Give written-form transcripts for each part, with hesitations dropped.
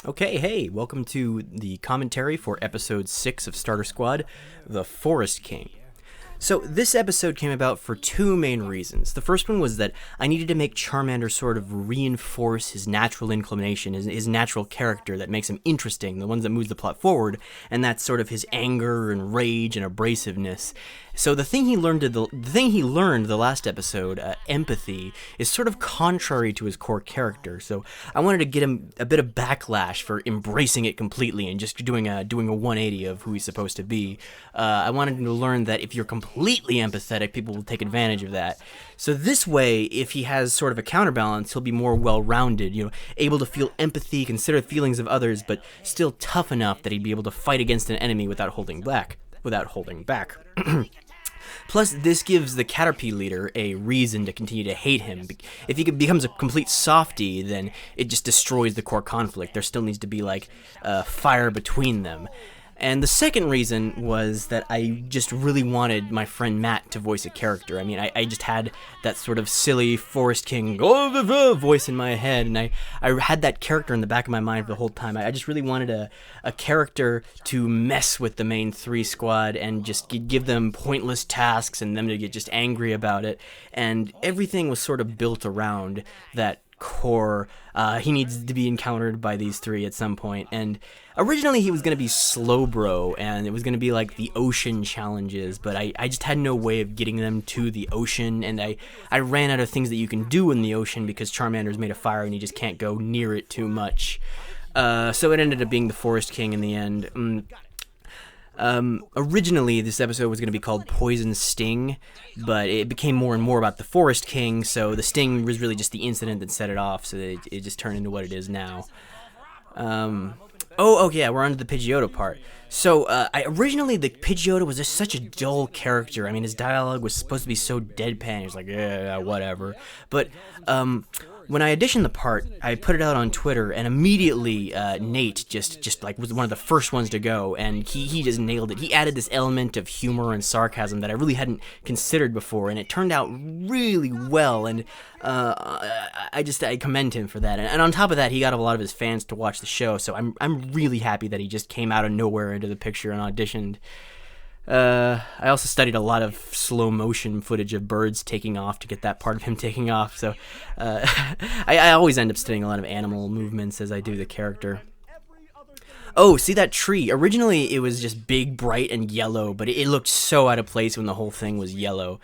Okay, hey, welcome to the commentary for episode 6 of Starter Squad, The Forest King. So, this episode came about for two main reasons. The first one was that I needed to make Charmander sort of reinforce his natural inclination, his natural character that makes him interesting, the ones that moves the plot forward, and that's sort of his anger and rage and abrasiveness. So the thing he learned the last episode, empathy, is sort of contrary to his core character. So I wanted to get him a bit of backlash for embracing it completely and just doing a 180 of who he's supposed to be. I wanted him to learn that if you're completely empathetic, people will take advantage of that. So this way, if he has sort of a counterbalance, he'll be more well-rounded, able to feel empathy, consider the feelings of others, but still tough enough that he'd be able to fight against an enemy without holding back. Plus, this gives the Caterpie leader a reason to continue to hate him. If he becomes a complete softie, then it just destroys the core conflict. There still needs to be, fire between them. And the second reason was that I just really wanted my friend Matt to voice a character. I mean, I just had that sort of silly Forest King voice in my head, and I had that character in the back of my mind for the whole time. I just really wanted a character to mess with the main three squad and just give them pointless tasks and them to get just angry about it. And everything was sort of built around that core. He needs to be encountered by these three at some point, and originally he was going to be Slowbro, and it was going to be like the ocean challenges, but I just had no way of getting them to the ocean, and I ran out of things that you can do in the ocean because Charmander's made of fire and you just can't go near it too much. So it ended up being the Forest King in the end. Originally, this episode was going to be called Poison Sting, but it became more and more about the Forest King, so the sting was really just the incident that set it off, so it just turned into what it is now. Yeah, we're on to the Pidgeotto part. So, originally, the Pidgeotto was just such a dull character. I mean, his dialogue was supposed to be so deadpan. He was like, yeah, whatever. But, when I auditioned the part, I put it out on Twitter, and immediately Nate just was one of the first ones to go, and he just nailed it. He added this element of humor and sarcasm that I really hadn't considered before, and it turned out really well, and I commend him for that. And on top of that, he got a lot of his fans to watch the show, so I'm really happy that he just came out of nowhere into the picture and auditioned. I also studied a lot of slow motion footage of birds taking off to get that part of him taking off, so I always end up studying a lot of animal movements as I do the character. Oh, see that tree? Originally it was just big, bright, and yellow, but it looked so out of place when the whole thing was yellow.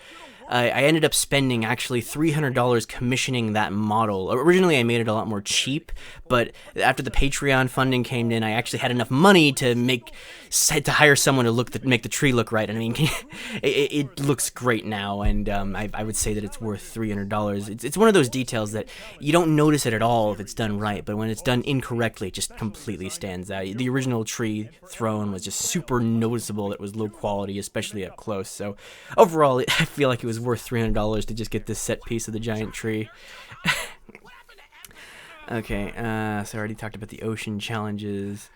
I ended up spending actually $300 commissioning that model. Originally, I made it a lot more cheap, but after the Patreon funding came in, I actually had enough money to hire someone to make the tree look right. And I mean, it looks great now, and I would say that it's worth $300. It's one of those details that you don't notice it at all if it's done right, but when it's done incorrectly, it just completely stands out. The original tree throne was just super noticeable. It was low quality, especially up close. So overall, I feel like it was worth $300 to just get this set piece of the giant tree. Okay, so I already talked about the ocean challenges.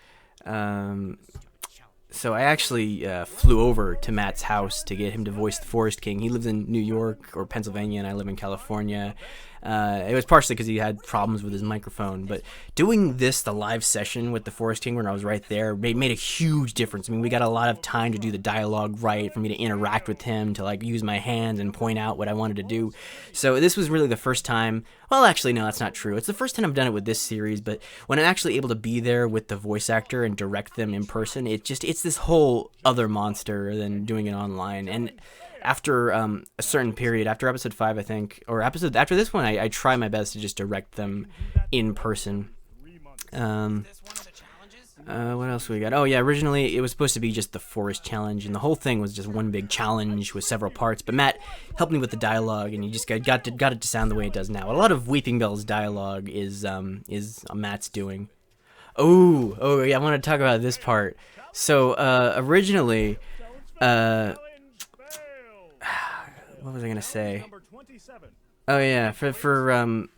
So I actually flew over to Matt's house to get him to voice the Forest King. He lives in New York or Pennsylvania, and I live in California. It was partially because he had problems with his microphone, but doing the live session with the Forest King when I was right there, made a huge difference. I mean, we got a lot of time to do the dialogue right, for me to interact with him, to use my hands and point out what I wanted to do. So this was really the first time. Well, actually, no, that's not true. It's the first time I've done it with this series, but when I'm actually able to be there with the voice actor and direct them in person, it's this whole other monster than doing it online. And after a certain period, after episode 5, I think, or after this one, I try my best to just direct them in person. What else we got? Oh yeah, originally it was supposed to be just the forest challenge, and the whole thing was just one big challenge with several parts. But Matt helped me with the dialogue, and he just got it to sound the way it does now. A lot of Weeping Bell's dialogue is Matt's doing. Oh yeah, I want to talk about this part. So originally, what was I gonna say? Oh yeah, for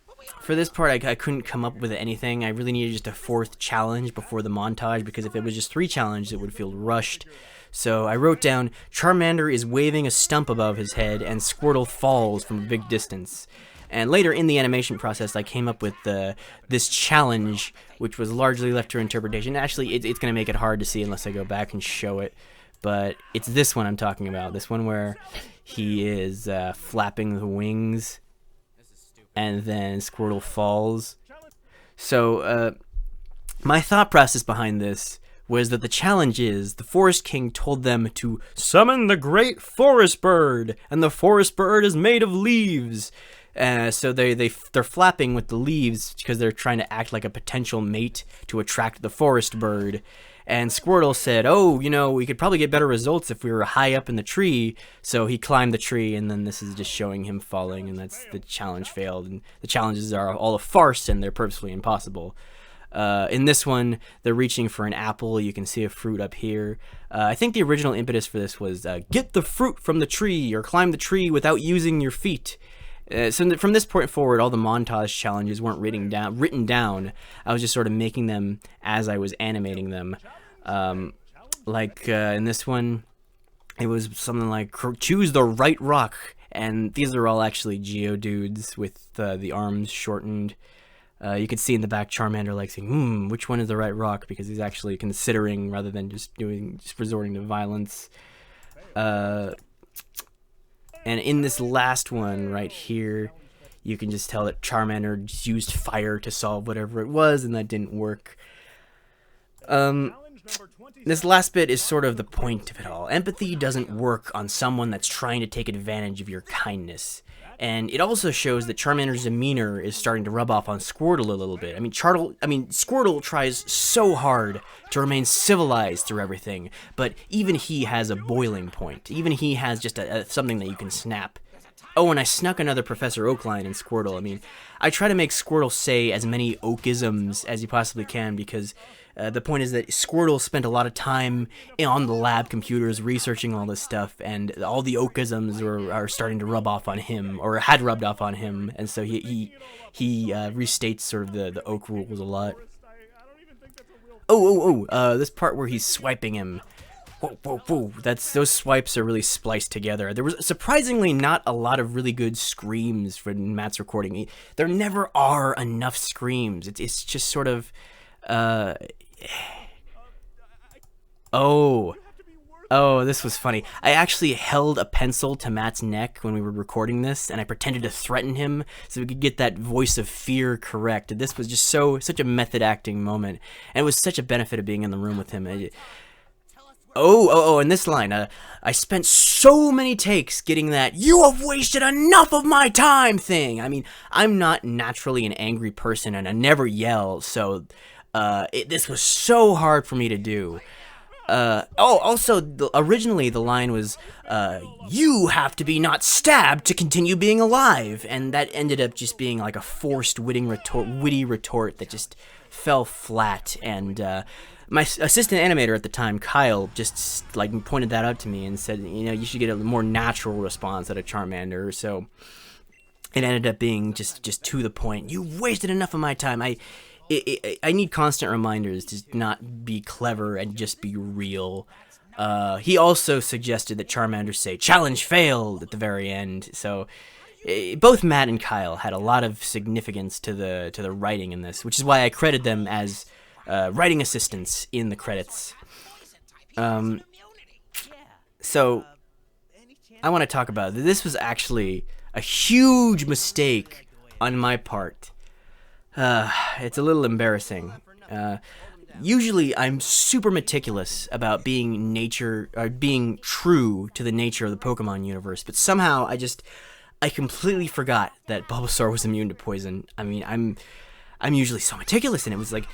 this part, I couldn't come up with anything. I really needed just a 4th challenge before the montage, because if it was just 3 challenges, it would feel rushed. So I wrote down, Charmander is waving a stump above his head, and Squirtle falls from a big distance. And later in the animation process, I came up with this challenge, which was largely left to interpretation. Actually, it's going to make it hard to see unless I go back and show it. But it's this one I'm talking about. This one where he is flapping the wings, and then Squirtle falls. So my thought process behind this was that the challenge is the Forest King told them to summon the great forest bird, and the forest bird is made of leaves. So they're flapping with the leaves because they're trying to act like a potential mate to attract the forest bird. And Squirtle said, oh, we could probably get better results if we were high up in the tree. So he climbed the tree, and then this is just showing him falling, and that's the challenge failed. And the challenges are all a farce, and they're purposefully impossible. In this one, they're reaching for an apple. You can see a fruit up here. I think the original impetus for this was get the fruit from the tree, or climb the tree without using your feet. So from this point forward, all the montage challenges weren't written down. I was just sort of making them as I was animating them. In this one, it was something like choose the right rock, and these are all actually Geodudes with the arms shortened. You could see in the back Charmander like saying, which one is the right rock, because he's actually considering rather than just resorting to violence. And in this last one right here, you can just tell that Charmander just used fire to solve whatever it was, and that didn't work. This last bit is sort of the point of it all. Empathy doesn't work on someone that's trying to take advantage of your kindness. And it also shows that Charmander's demeanor is starting to rub off on Squirtle a little bit. Squirtle tries so hard to remain civilized through everything, but even he has a boiling point. Even he has just something that you can snap. Oh, and I snuck another Professor Oak line in Squirtle. I try to make Squirtle say as many Oakisms as he possibly can, because the point is that Squirtle spent a lot of time on the lab computers researching all this stuff, and all the Oakisms are starting to rub off on him, or had rubbed off on him, and so he restates sort of the Oak rules a lot. This part where he's swiping him. Whoa. Those swipes are really spliced together. There was surprisingly not a lot of really good screams for Matt's recording. There never are enough screams. It's just sort of... Oh, this was funny. I actually held a pencil to Matt's neck when we were recording this, and I pretended to threaten him so we could get that voice of fear correct. This was just such a method acting moment, and it was such a benefit of being in the room with him. And this line, I spent so many takes getting that "you have wasted enough of my time" thing. I'm not naturally an angry person, and I never yell, so this was so hard for me to do. Originally the line was, you have to be not stabbed to continue being alive, and that ended up just being like a forced witty retort that just fell flat, and my assistant animator at the time, Kyle, just pointed that out to me and said, you should get a more natural response out of Charmander. So it ended up being just to the point. You've wasted enough of my time. I need constant reminders to not be clever and just be real. He also suggested that Charmander say "challenge failed" at the very end. So both Matt and Kyle had a lot of significance to the writing in this, which is why I credit them as writing assistants in the credits. So I want to talk about it. This was actually a huge mistake on my part. It's a little embarrassing. Usually I'm super meticulous about being true to the nature of the Pokemon universe, but somehow I completely forgot that Bulbasaur was immune to poison. I'm usually so meticulous, and it was like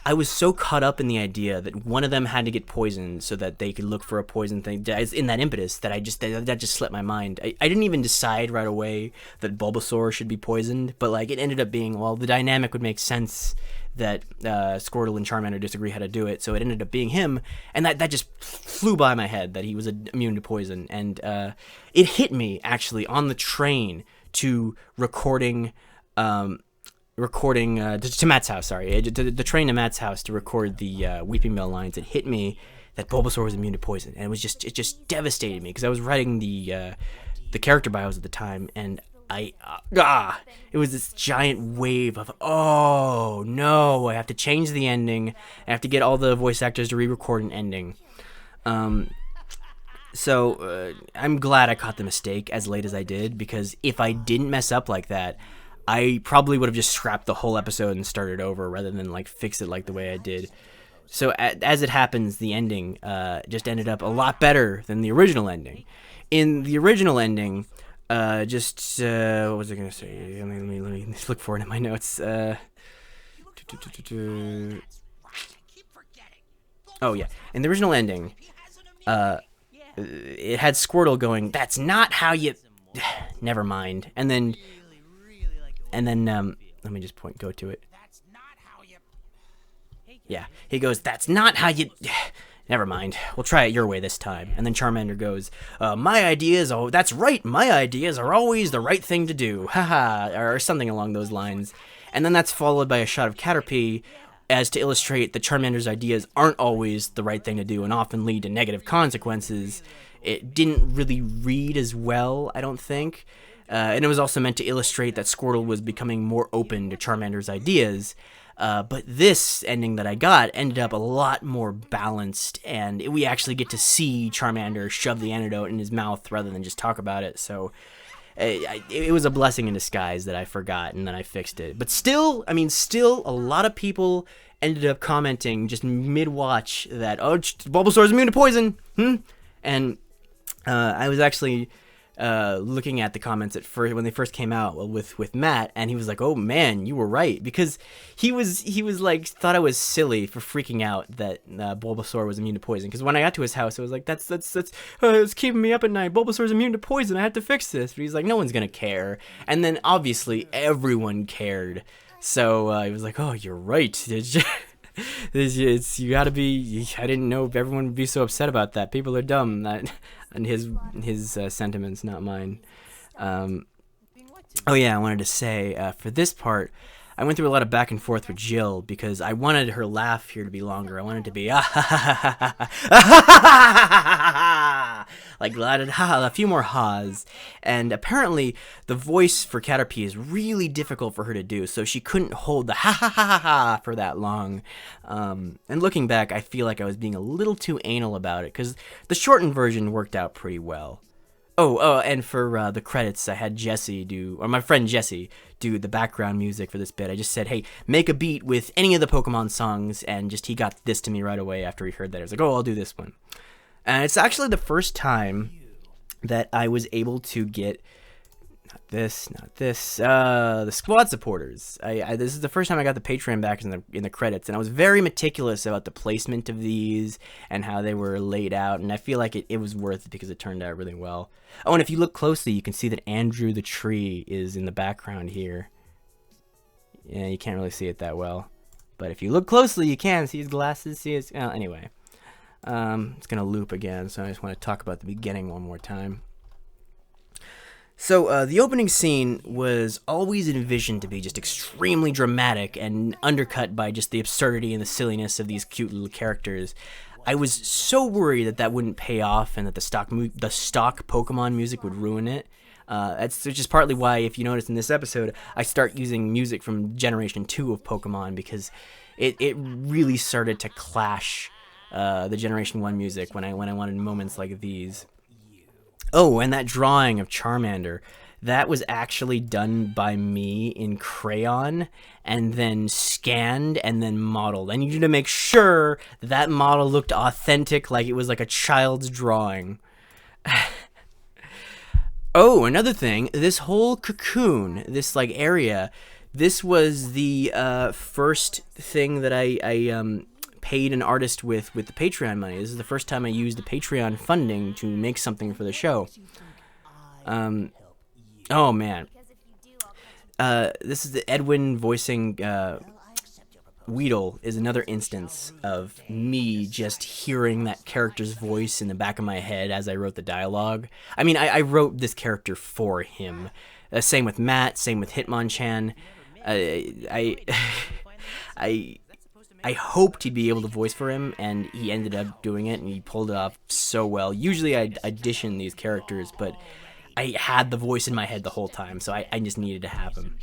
I was so caught up in the idea that one of them had to get poisoned so that they could look for a poison thing in that impetus that that just slipped my mind. I didn't even decide right away that Bulbasaur should be poisoned, but it ended up being, the dynamic would make sense that Squirtle and Charmander disagree how to do it, so it ended up being him, and that just flew by my head that he was immune to poison, and it hit me actually on the train to recording to Matt's house, the train to Matt's house to record the Weeping Bell lines. It hit me that Bulbasaur was immune to poison, and it just devastated me, because I was writing the character bios at the time, and it was this giant wave of, oh no, I have to change the ending. I have to get all the voice actors to re-record an ending. So I'm glad I caught the mistake as late as I did, because if I didn't mess up like that, I probably would have just scrapped the whole episode and started over rather than like fix it like the way I did. So as it happens, the ending just ended up a lot better than the original ending. In the original ending, what was I gonna say? Let me look for it in my notes. Oh yeah, in the original ending, it had Squirtle going, "That's not how you." Never mind. And then let me just go to it. Yeah, he goes, "That's not how you." Never mind. We'll try it your way this time. And then Charmander goes, "My ideas. Oh, that's right. My ideas are always the right thing to do. Haha," or something along those lines. And then that's followed by a shot of Caterpie, as to illustrate that Charmander's ideas aren't always the right thing to do and often lead to negative consequences. It didn't really read as well, I don't think. And it was also meant to illustrate that Squirtle was becoming more open to Charmander's ideas. But this ending that I got ended up a lot more balanced, and we actually get to see Charmander shove the antidote in his mouth rather than just talk about it. So it was a blessing in disguise that I forgot and then I fixed it. But still, a lot of people ended up commenting just mid-watch that, "Oh, Bulbasaur's immune to poison." And I was actually looking at the comments at first when they first came out with Matt, and he was like, "Oh man, you were right," because he was like, thought I was silly for freaking out that Bulbasaur was immune to poison. Because when I got to his house, I was like, that's it's keeping me up at night. Bulbasaur's immune to poison. I had to fix this. But he's like, no one's gonna care. And then obviously everyone cared. So he was like, "Oh, you're right. You gotta be." I didn't know if everyone would be so upset about that. People are dumb. And his sentiments, not mine. Oh yeah, I wanted to say for this part, I went through a lot of back and forth with Jill because I wanted her laugh here to be longer. I wanted it to be like a few more ha's. And apparently the voice for Caterpie is really difficult for her to do, so she couldn't hold the ha for that long. And looking back, I feel like I was being a little too anal about it, because the shortened version worked out pretty well. Oh, and for the credits, I had my friend Jesse do the background music for this bit. I just said, "Hey, make a beat with any of the Pokemon songs," and he got this to me right away after he heard that. I was like, "Oh, I'll do this one." And it's actually the first time that I was able to get the squad supporters. This is the first time I got the Patreon back in the credits, and I was very meticulous about the placement of these and how they were laid out, and I feel like it was worth it because it turned out really well. Oh, and if you look closely, you can see that Andrew the tree is in the background here. Yeah, you can't really see it that well, but if you look closely, you can see his glasses. Anyway, it's gonna loop again, so I just want to talk about the beginning one more time. So the opening scene was always envisioned to be just extremely dramatic and undercut by just the absurdity and the silliness of these cute little characters. I was so worried that wouldn't pay off and that the stock Pokemon music would ruin it. That's just partly why, if you notice in this episode, I start using music from Generation 2 of Pokemon, because it really started to clash the Generation 1 music when I wanted moments like these. Oh, and that drawing of Charmander, that was actually done by me in crayon and then scanned and then modeled. I needed to make sure that model looked authentic, like it was like a child's drawing. Oh, another thing, this whole cocoon, this like area, this was the first thing that I paid an artist with the Patreon money. This is the first time I used the Patreon funding to make something for the show. Oh man, this is the Edwin voicing Weedle is another instance of me just hearing that character's voice in the back of my head as I wrote the dialogue. I mean, I wrote this character for him. Same with Matt, same with Hitmonchan. I hoped he'd be able to voice for him, and he ended up doing it, and he pulled it off so well. Usually I audition these characters, but I had the voice in my head the whole time, so I just needed to have him.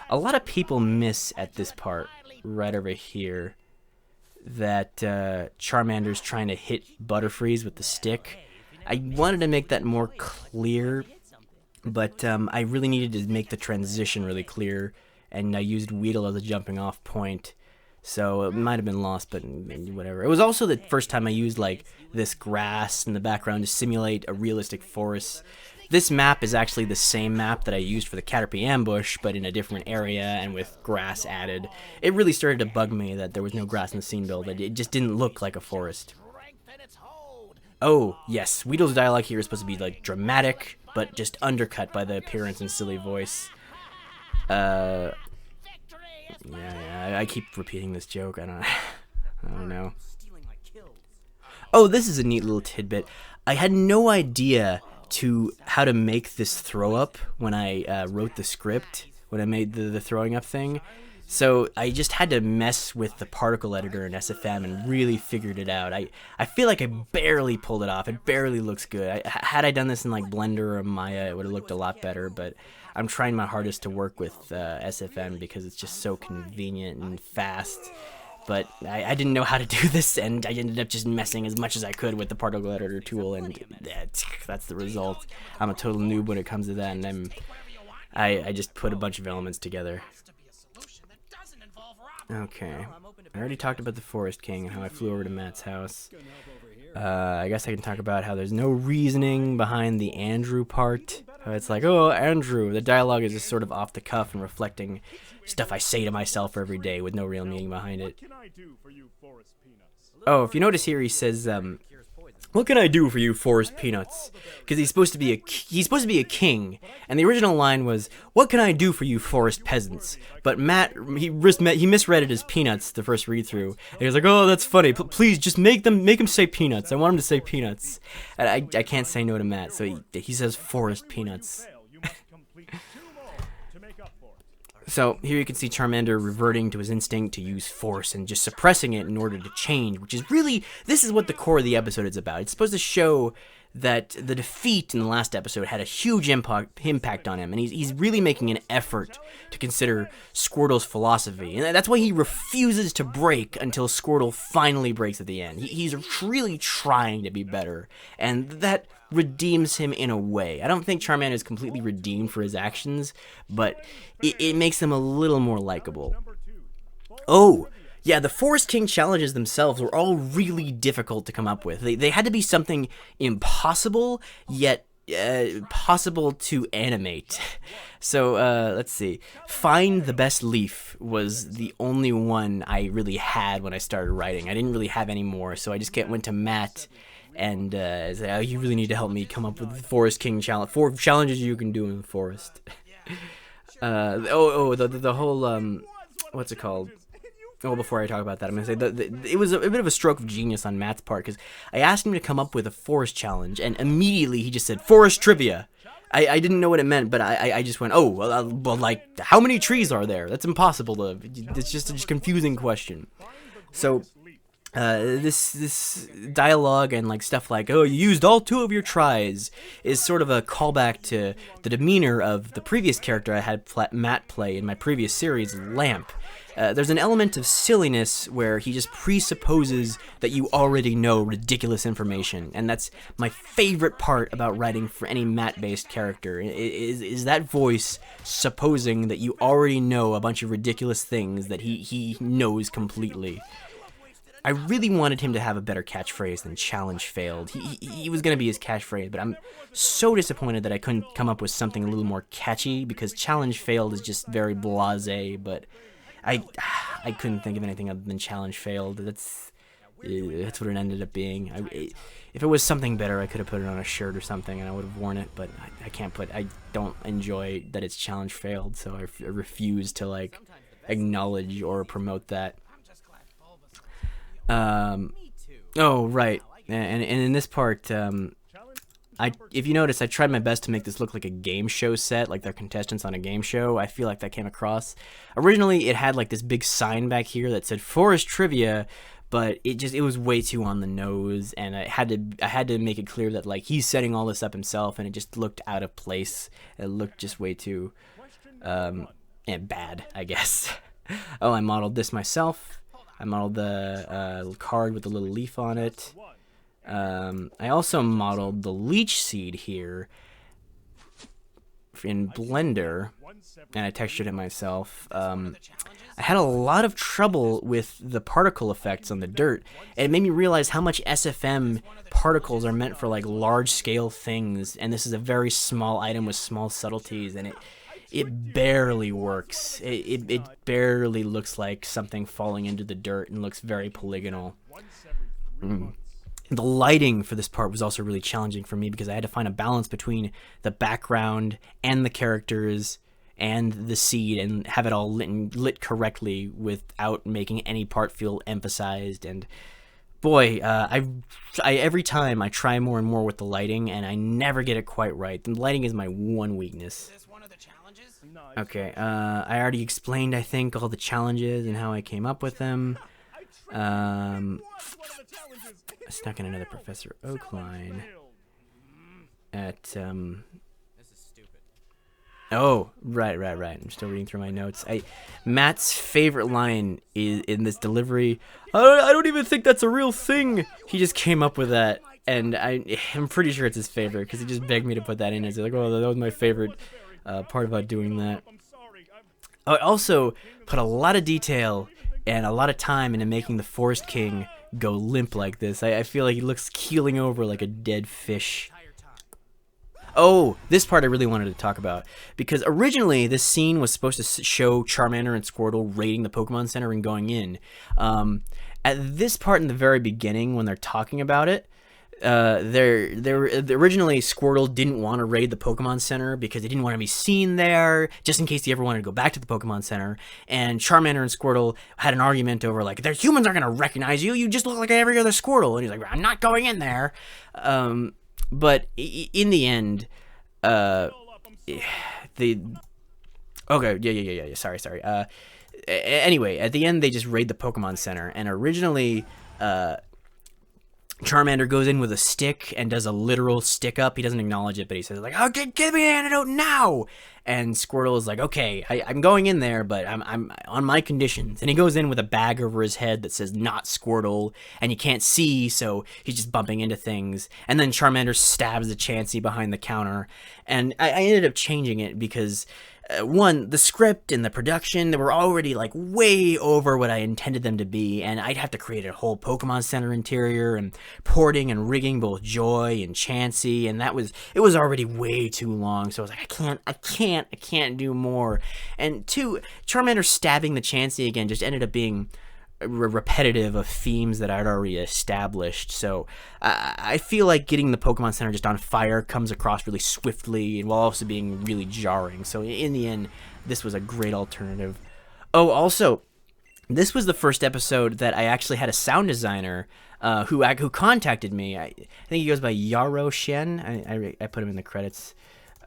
A lot of people miss at this part, right over here, that Charmander's trying to hit Butterfreeze with the stick. I wanted to make that more clear, but I really needed to make the transition really clear, and I used Weedle as a jumping off point, so it might have been lost, but whatever. It was also the first time I used like this grass in the background to simulate a realistic forest. This map is actually the same map that I used for the Caterpie ambush, but in a different area and with grass added. It really started to bug me that there was no grass in the scene build. It just didn't look like a forest. Oh, yes, Weedle's dialogue here is supposed to be like dramatic, but just undercut by the appearance and silly voice. Yeah, I keep repeating this joke. I don't know. Oh, this is a neat little tidbit. I had no idea how to make this throw up when I wrote the script, when I made the throwing up thing. So I just had to mess with the particle editor in SFM and really figured it out. I feel like I barely pulled it off. It barely looks good. Had I done this in like Blender or Maya, it would have looked a lot better, but I'm trying my hardest to work with SFM because it's just so convenient and fast. But I didn't know how to do this, and I ended up just messing as much as I could with the particle editor tool, and that's the result. I'm a total noob when it comes to that, and I just put a bunch of elements together. Okay, I already talked about the Forest King and how I flew over to Matt's house. I guess I can talk about how there's no reasoning behind the Andrew part. It's like, oh, Andrew. The dialogue is just sort of off the cuff and reflecting stuff I say to myself every day with no real meaning behind it. Oh, if you notice here, he says, "What can I do for you, Forest Peanuts?" Because he's supposed to be a king, and the original line was, "What can I do for you, Forest Peasants?" But Matt, he misread it as Peanuts the first read through, and he was like, "Oh, that's funny. Please just make him say Peanuts. I want him to say Peanuts." And I can't say no to Matt, so he says Forest Peanuts. So here you can see Charmander reverting to his instinct to use force and just suppressing it in order to change, which is really, this is what the core of the episode is about. It's supposed to show that the defeat in the last episode had a huge impact on him, and he's really making an effort to consider Squirtle's philosophy, and that's why he refuses to break until Squirtle finally breaks at the end. He's really trying to be better, and that redeems him in a way. I don't think Charmander is completely redeemed for his actions, but it makes him a little more likable. Oh, yeah, the Forest King challenges themselves were all really difficult to come up with. They had to be something impossible, yet possible to animate. So, let's see. Find the best leaf was the only one I really had when I started writing. I didn't really have any more, so I just went to Matt and said, "Oh, you really need to help me come up with the Forest King challenge. 4 challenges you can do in the forest." The whole, what's it called? Well, before I talk about that, I'm going to say it was a bit of a stroke of genius on Matt's part, because I asked him to come up with a forest challenge, and immediately he just said, "Forest trivia." I didn't know what it meant, but I just went, "Oh, well, like, how many trees are there? That's impossible it's just a confusing question." So this dialogue and like stuff like, "Oh, you used all 2 of your tries," is sort of a callback to the demeanor of the previous character I had Matt play in my previous series, Lamp. There's an element of silliness where he just presupposes that you already know ridiculous information, and that's my favorite part about writing for any Matt-based character, is that voice supposing that you already know a bunch of ridiculous things that he knows completely. I really wanted him to have a better catchphrase than "challenge failed." He was going to be his catchphrase, but I'm so disappointed that I couldn't come up with something a little more catchy, because "challenge failed" is just very blasé, but I couldn't think of anything other than "challenge failed." That's what it ended up being. If it was something better, I could have put it on a shirt or something, and I would have worn it, but I don't enjoy that it's "challenge failed," so I refuse to, like, acknowledge or promote that. Oh, right, and in this part, if you notice, I tried my best to make this look like a game show set, like they're contestants on a game show. I feel like that came across. Originally, it had like this big sign back here that said "Forest Trivia," but it was way too on the nose, and I had to make it clear that like he's setting all this up himself, and it just looked out of place. It looked just way too bad, I guess. Oh, I modeled this myself. I modeled the card with the little leaf on it. I also modeled the leech seed here in Blender, and I textured it myself. I had a lot of trouble with the particle effects on the dirt, and it made me realize how much SFM particles are meant for like large-scale things, and this is a very small item with small subtleties, and it barely works. It barely looks like something falling into the dirt and looks very polygonal. The lighting for this part was also really challenging for me because I had to find a balance between the background and the characters and the seed and have it all lit correctly without making any part feel emphasized. And boy, I every time I try more and more with the lighting, and I never get it quite right. The lighting is my one weakness. Okay, I already explained, I think, all the challenges and how I came up with them. I snuck in another Professor Oak line at, Oh, right. I'm still reading through my notes. Matt's favorite line is in this delivery. I don't even think that's a real thing. He just came up with that, and I'm pretty sure it's his favorite because he just begged me to put that in. It's like, oh, that was my favorite part about doing that. I also put a lot of detail and a lot of time into making the Forest King go limp like this. I feel like he looks keeling over like a dead fish. Oh, this part I really wanted to talk about, because originally this scene was supposed to show Charmander and Squirtle raiding the Pokemon Center and going in. At this part in the very beginning, when they're talking about it, originally Squirtle didn't want to raid the Pokemon Center because he didn't want to be seen there, just in case he ever wanted to go back to the Pokemon Center. And Charmander and Squirtle had an argument over like, the humans aren't going to recognize you. You just look like every other Squirtle. And he's like, I'm not going in there. But in the end, sorry. Anyway, at the end, they just raid the Pokemon Center, and originally, Charmander goes in with a stick and does a literal stick up. He doesn't acknowledge it, but he says like, "Okay, give me an antidote now." And Squirtle is like, "Okay, I'm going in there, but I'm on my conditions." And he goes in with a bag over his head that says "Not Squirtle," and you can't see, so he's just bumping into things. And then Charmander stabs the Chansey behind the counter, and I ended up changing it because. One, the script and the production, they were already like way over what I intended them to be, and I'd have to create a whole Pokemon Center interior and porting and rigging both Joy and Chansey, and it was already way too long. So I was like, I can't do more. And two, Charmander stabbing the Chansey again just ended up being repetitive of themes that I'd already established. So I feel like getting the Pokemon Center just on fire comes across really swiftly and while also being really jarring. So in the end, this was a great alternative. Oh, also, this was the first episode that I actually had a sound designer who contacted me. I think he goes by Yaro Shen. I put him in the credits.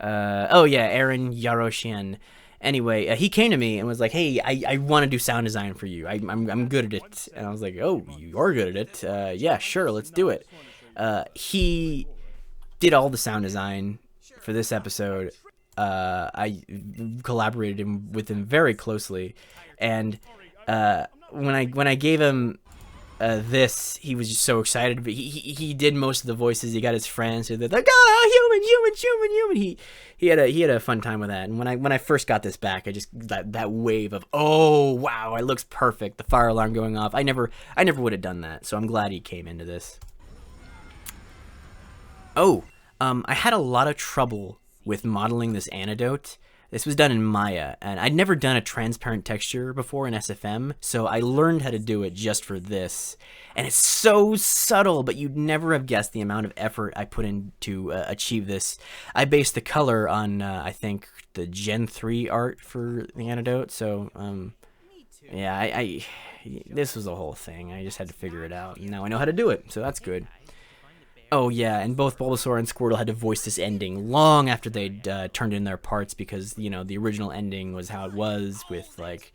Aaron Yaro Shen. Anyway, he came to me and was like, "Hey, I want to do sound design for you. I'm good at it." And I was like, "Oh, you are good at it? Yeah, sure, let's do it." He did all the sound design for this episode. I collaborated with him very closely, and when I gave him this, he was just so excited. But he did most of the voices. He got his friends, so they're like, human. He had a fun time with that. And when I first got this back, I just that wave of, oh wow, it looks perfect. The fire alarm going off. I never would have done that. So I'm glad he came into this. Oh, I had a lot of trouble with modeling this antidote. This was done in Maya, and I'd never done a transparent texture before in SFM, so I learned how to do it just for this. And it's so subtle, but you'd never have guessed the amount of effort I put in to achieve this. I based the color on, I think, the Gen 3 art for the antidote, so, yeah, this was a whole thing. I just had to figure it out, and now I know how to do it, so that's good. Oh yeah, and both Bulbasaur and Squirtle had to voice this ending long after they'd turned in their parts because, the original ending was how it was with, like,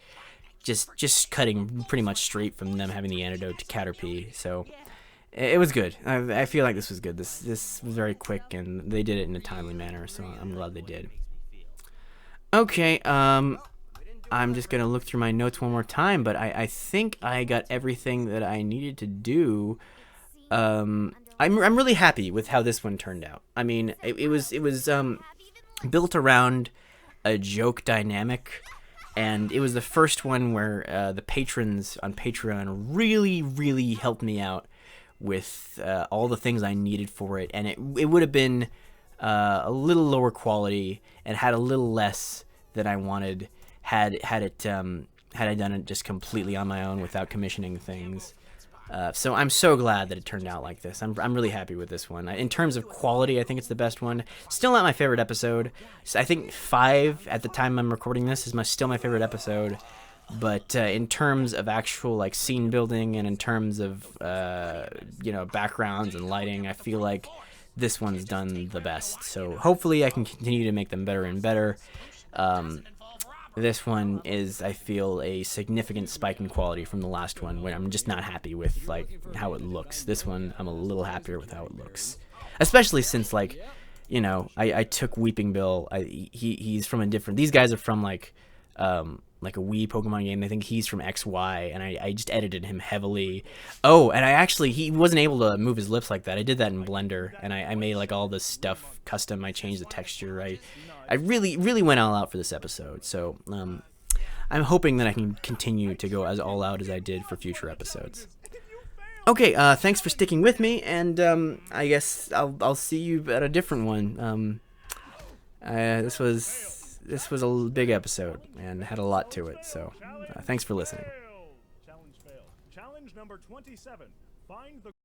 just cutting pretty much straight from them having the antidote to Caterpie. So it was good. I feel like this was good. This was very quick, and they did it in a timely manner. So I'm glad they did. Okay. I'm just gonna look through my notes one more time, but I think I got everything that I needed to do. I'm really happy with how this one turned out. I mean, it was built around a joke dynamic, and it was the first one where the patrons on Patreon really helped me out with all the things I needed for it, and it would have been a little lower quality and had a little less than I wanted had I done it just completely on my own without commissioning things. So I'm so glad that it turned out like this. I'm really happy with this one. In terms of quality, I think it's the best one. Still not my favorite episode. So I think 5 at the time I'm recording this is still my favorite episode. But in terms of actual like scene building and in terms of backgrounds and lighting, I feel like this one's done the best. So hopefully I can continue to make them better and better. This one is, I feel, a significant spike in quality from the last one, where I'm just not happy with like how it looks. This one, I'm a little happier with how it looks, especially since I took Weeping Bill. He's from a different. These guys are from like a Wii Pokemon game. I think he's from XY, and I just edited him heavily. Oh, and he wasn't able to move his lips like that. I did that in Blender, and I made like all this stuff custom. I changed the texture. I really went all out for this episode. So I'm hoping that I can continue to go as all out as I did for future episodes. Okay, thanks for sticking with me, and I guess I'll see you at a different one. This was a big episode and had a lot to it, so thanks for listening. Challenge failed. Challenge number 27. Find the